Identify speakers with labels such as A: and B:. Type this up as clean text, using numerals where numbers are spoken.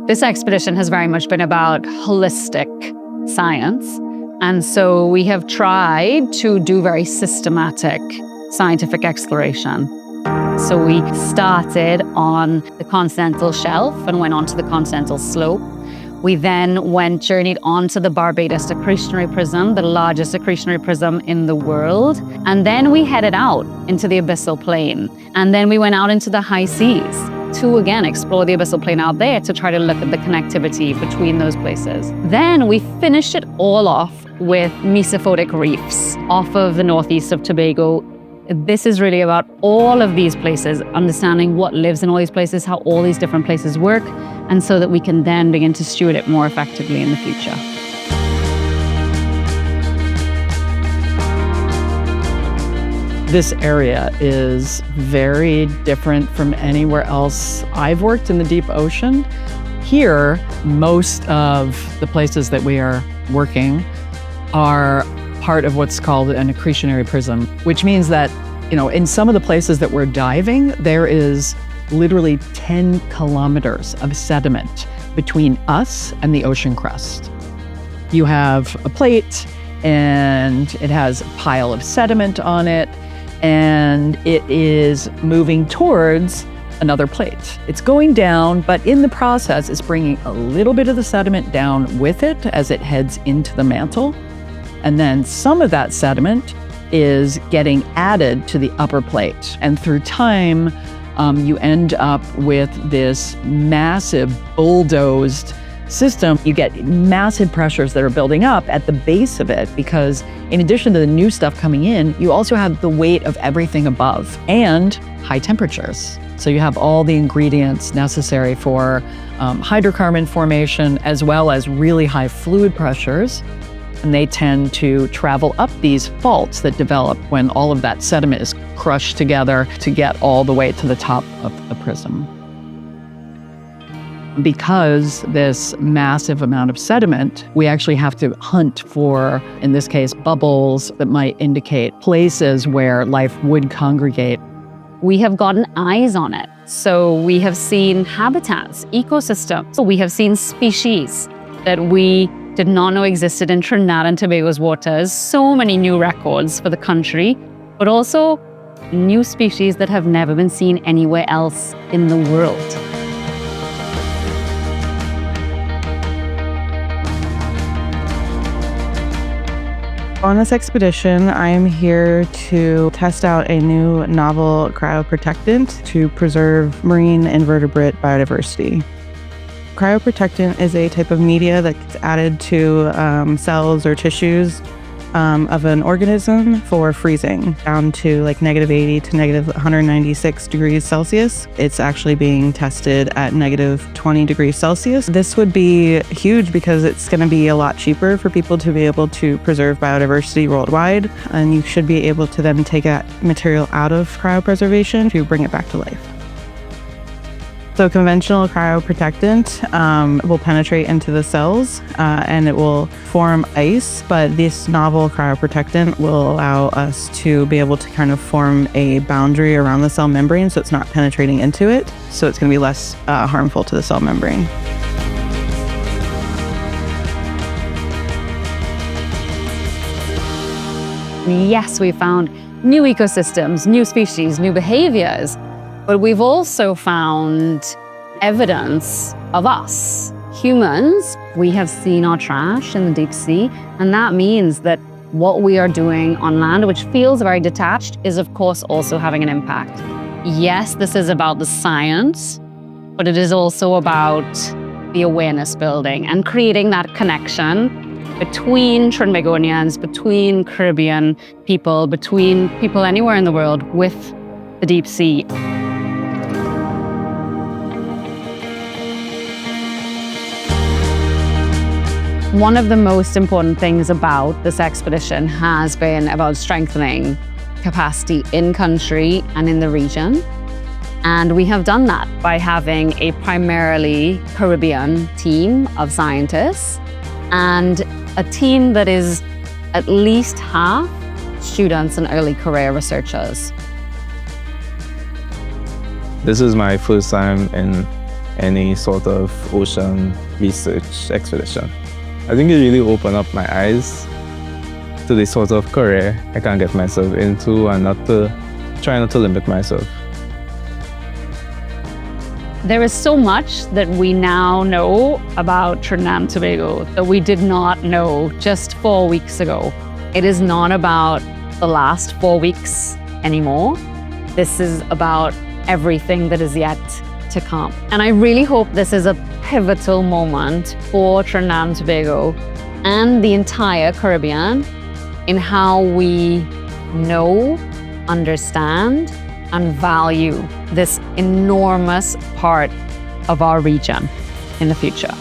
A: This expedition has very much been about holistic science. And so we have tried to do very systematic scientific exploration. So we started on the continental shelf and went on to the continental slope. We then journeyed on to the Barbados accretionary prism, the largest accretionary prism in the world. And then we headed out into the abyssal plain. And then we went out into the high seas to again explore the abyssal plain out there to try to look at the connectivity between those places. Then we finished it all off with mesophotic reefs off of the northeast of Tobago. This is really about all of these places, understanding what lives in all these places, how all these different places work, and so that we can then begin to steward it more effectively in the future.
B: This area is very different from anywhere else I've worked in the deep ocean. Here, most of the places that we are working are part of what's called an accretionary prism, which means that, in some of the places that we're diving, there is literally 10 kilometers of sediment between us and the ocean crust. You have a plate and it has a pile of sediment on it, and it is moving towards another plate. It's going down, but in the process, it's bringing a little bit of the sediment down with it as it heads into the mantle. And then some of that sediment is getting added to the upper plate. And through time, you end up with this massive bulldozed system. You get massive pressures that are building up at the base of it, because in addition to the new stuff coming in, you also have the weight of everything above and high temperatures. So you have all the ingredients necessary for hydrocarbon formation, as well as really high fluid pressures. And they tend to travel up these faults that develop when all of that sediment is crushed together to get all the way to the top of the prism. Because this massive amount of sediment, we actually have to hunt for, in this case, bubbles that might indicate places where life would congregate.
A: We have gotten eyes on it. So we have seen habitats, ecosystems. So we have seen species that we did not know existed in Trinidad and Tobago's waters. So many new records for the country, but also new species that have never been seen anywhere else in the world.
C: On this expedition, I am here to test out a new novel cryoprotectant to preserve marine invertebrate biodiversity. Cryoprotectant is a type of media that gets added to cells or tissues of an organism for freezing down to like -80 to -196 degrees Celsius. It's actually being tested at -20 degrees Celsius. This would be huge because it's going to be a lot cheaper for people to be able to preserve biodiversity worldwide, and you should be able to then take that material out of cryopreservation to bring it back to life. So conventional cryoprotectant will penetrate into the cells and it will form ice, but this novel cryoprotectant will allow us to be able to kind of form a boundary around the cell membrane so it's not penetrating into it, so it's going to be less harmful to the cell membrane.
A: Yes, we found new ecosystems, new species, new behaviors. But we've also found evidence of us. Humans, we have seen our trash in the deep sea, and that means that what we are doing on land, which feels very detached, is of course also having an impact. Yes, this is about the science, but it is also about the awareness building and creating that connection between Trinbagonians, between Caribbean people, between people anywhere in the world with the deep sea. One of the most important things about this expedition has been about strengthening capacity in country and in the region. And we have done that by having a primarily Caribbean team of scientists and a team that is at least half students and early career researchers.
D: This is my first time any sort of ocean research expedition. I think it really opened up my eyes to the sort of career I can get myself into and try not to limit myself.
A: There is so much that we now know about Trinidad and Tobago that we did not know just 4 weeks ago. It is not about the last 4 weeks anymore. This is about everything that is yet to come. And I really hope this is a pivotal moment for Trinidad and Tobago and the entire Caribbean in how we know, understand, and value this enormous part of our region in the future.